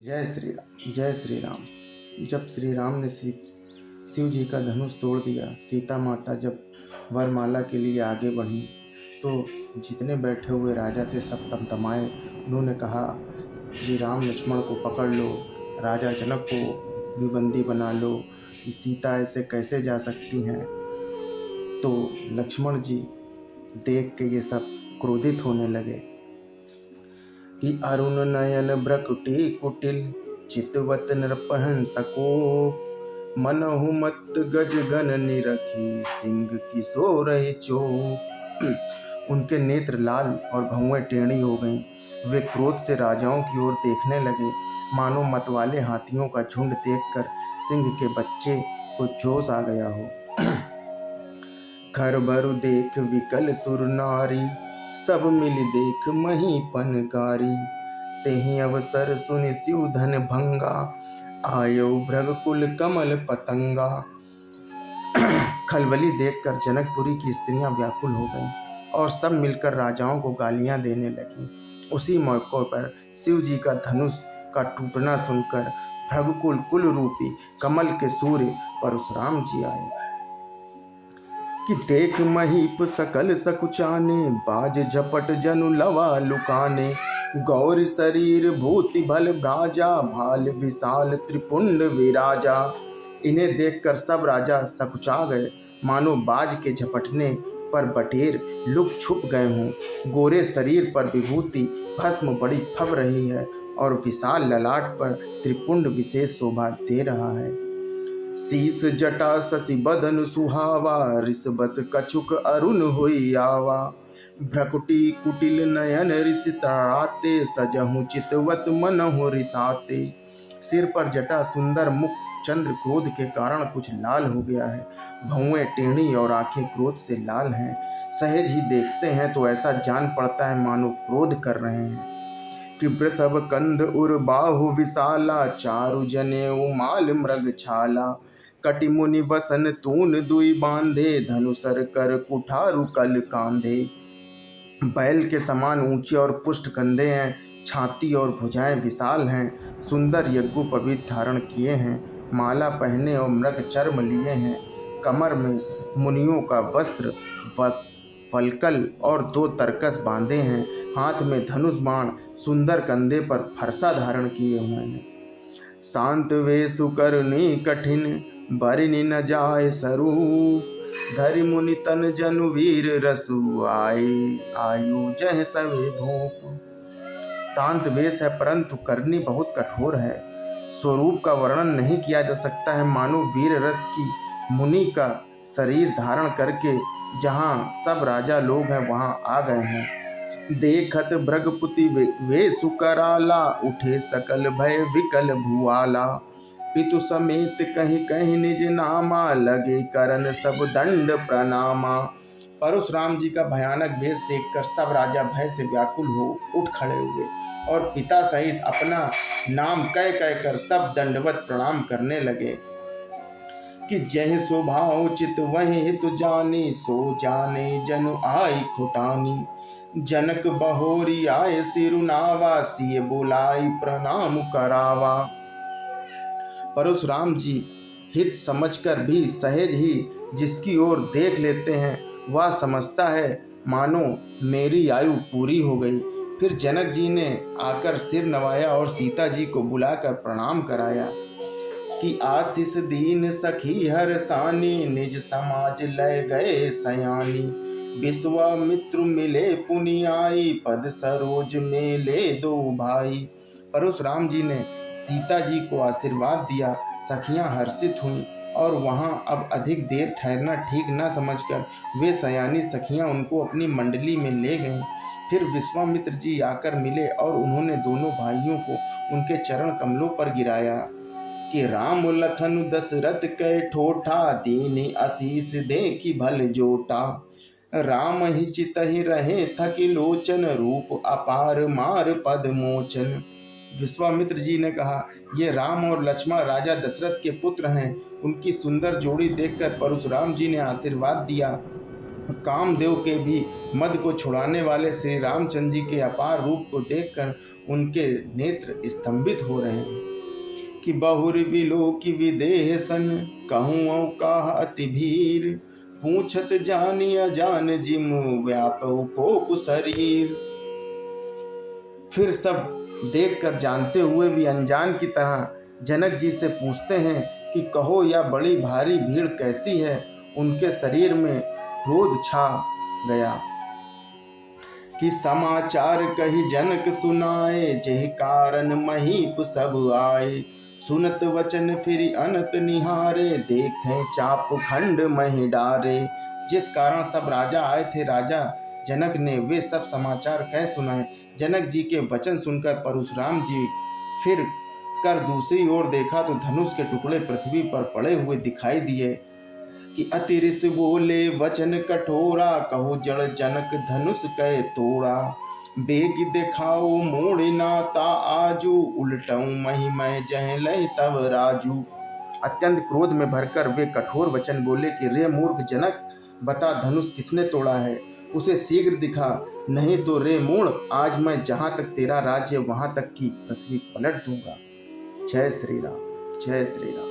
जय श्री राम। जब श्री राम ने शिव जी का धनुष तोड़ दिया, सीता माता जब वरमाला के लिए आगे बढ़ी तो जितने बैठे हुए राजा थे सब तमतमाए। उन्होंने कहा, श्री राम लक्ष्मण को पकड़ लो, राजा जनक को भी बंदी बना लो, ये सीता ऐसे कैसे जा सकती हैं। तो लक्ष्मण जी देख के ये सब क्रोधित होने लगे कि अरुण नयन भ्रकुटी कुटिल चितवत नृपहन सको, मनहु मत गज गन निरखी सिंह की सो रही चो। उनके नेत्र लाल और भौएं टेढ़ी हो गईं। वे क्रोध से राजाओं की ओर देखने लगे, मानो मतवाले हाथियों का झुंड देखकर सिंह के बच्चे को जोश आ गया हो। खर भरु देख विकल सुर नारी, सब मिल देख महीपन गारी। तेहि अवसर सुनि शिव धन भंगा, आयो भृगकुल कमल पतंगा। खलबली देखकर जनकपुरी की स्त्रियां व्याकुल हो गईं और सब मिलकर राजाओं को गालियां देने लगीं। उसी मौके पर शिव जी का धनुष का टूटना सुनकर भृगकुल कुल रूपी कमल के सूर्य परशुराम जी आए कि देख महीप सकल सकुचाने, बाज झपट जनु लवा लुकाने। गौर शरीर भूति भल भ्राजा, भाल विशाल त्रिपुंड विराजा। इन्हें देखकर सब राजा सकुचा गए, मानो बाज के झपटने पर बटेर लुक छुप गए हों। गोरे शरीर पर विभूति भस्म बड़ी फब रही है और विशाल ललाट पर त्रिपुंड विशेष शोभा दे रहा है। शीस जटा शशि बदन सुहावा, रिस बस कछुक अरुण होई आवा। भ्रकुटी कुटिल नयन ऋष तराते, सजहु चितवत मनहु रिसाते। सिर पर जटा सुंदर, मुख चंद्र क्रोध के कारण कुछ लाल हो गया है। भौएं टेढ़ी और आंखें क्रोध से लाल हैं। सहज ही देखते हैं तो ऐसा जान पड़ता है मानो क्रोध कर रहे हैं। कि वृषभ कंध उर बाहु विशाला, चारु जनेऊ माल मृग छाला। कटि मुनि वसन तून दुई बांधे, धनुसर कर कुठारु कल कांधे। बैल के समान ऊंचे और पुष्ट कंधे हैं, छाती और भुजाएं विशाल हैं। सुंदर यज्ञोपवीत धारण किए हैं, माला पहने और मृग चर्म लिए हैं। कमर में मुनियों का वस्त्र फलकल और 2 तरकस बांधे हैं। हाथ में धनुष बाण, सुंदर कंधे पर फरसा धारण किए हुए हैं। शांत वेशु करनी कठिन, बरिनि न जाय सरू। धरि मुनि तन जनु वीर रसु, आए आयु जह सवे भूप। शांत वेश है परंतु करनी बहुत कठोर है। स्वरूप का वर्णन नहीं किया जा सकता है, मानो वीर रस की मुनि का शरीर धारण करके जहाँ सब राजा लोग हैं वहाँ आ गए हैं। देखत भृगपुति वेशु कराला, उठे सकल भय विकल भुआला। पितु समेत कहीं कहीं निज नामा, लगे करन सब दंड प्रणामा। परशुराम जी का भयानक वेश देखकर सब राजा भय से व्याकुल हो उठ खड़े हुए और पिता सहित अपना नाम कह कह कर सब दंडवत प्रणाम करने लगे कि जय स्वभाव चित वही हित जानी, सो जाने जनु आई खुटानी। जनक बहोरी आए सिरुनावा, सिए बोलाई प्रणाम करावा। परशुराम जी हित समझकर भी सहज ही जिसकी ओर देख लेते हैं वह समझता है मानो मेरी आयु पूरी हो गई। फिर जनक जी ने आकर सिर नवाया और सीता जी को बुलाकर प्रणाम कराया कि आशीष दीन सखी हर सानी, निज समाज लय गए सयानी। विश्वामित्र मिले पुनि आई, पद सरोज में ले 2 भाई। परशुराम जी ने सीता जी को आशीर्वाद दिया। सखियां हर्षित हुईं और वहां अब अधिक देर ठहरना ठीक न समझकर वे सयानी सखियां उनको अपनी मंडली में ले गईं। फिर विश्वामित्र जी आकर मिले और उन्होंने दोनों भाइयों को उनके चरण कमलों पर गिराया कि राम लखन दशरथ कै ठोठा, दीनी आशीष देखी भल जोटा। राम ही चितहि रहे थकी लोचन, रूप अपार मार पद मोचन। विश्वामित्र जी ने कहा, ये राम और लक्ष्मण राजा दशरथ के पुत्र हैं। उनकी सुंदर जोड़ी देखकर परशुराम जी ने आशीर्वाद दिया। कामदेव के भी मद को छुड़ाने वाले श्री रामचंद्र जी के अपार रूप को देखकर उनके नेत्र स्तंभित हो रहे हैं कि बहुर विलो की विदेह सन कहूँ का अति भीर पूछत जानी अजान जिमु व्यापो को शरीर। फिर सब देखकर जानते हुए भी अनजान की तरह जनक जी से पूछते हैं कि कहो यह बड़ी भारी भीड़ कैसी है। उनके शरीर में क्रोध छा गया कि समाचार कही जनक सुनाए जेह कारण महीप सब आए। सुनत वचन फिर अनत निहारे देखें चाप खंड मही डारे। जिस कारण सब राजा आए थे राजा जनक ने वे सब समाचार कह सुनाए। जनक जी के वचन सुनकर परशुराम जी फिर कर दूसरी ओर देखा तो धनुष के टुकड़े पृथ्वी पर पड़े हुए दिखाई दिए कि अति ऋष बोले वचन कठोरा कहो जड़ जनक धनुष कह तोड़ा। बेग दिखाओ मोड़ नाता आजू उल्टऊ मही मह जह लय तब राजू। अत्यंत क्रोध में भरकर वे कठोर वचन बोले कि रे मूर्ख जनक बता धनुष किसने तोड़ा है, उसे शीघ्र दिखा, नहीं तो रे मूढ़ आज मैं जहाँ तक तेरा राज्य वहाँ तक की पृथ्वी पलट दूंगा। जय श्री राम, जय श्री राम।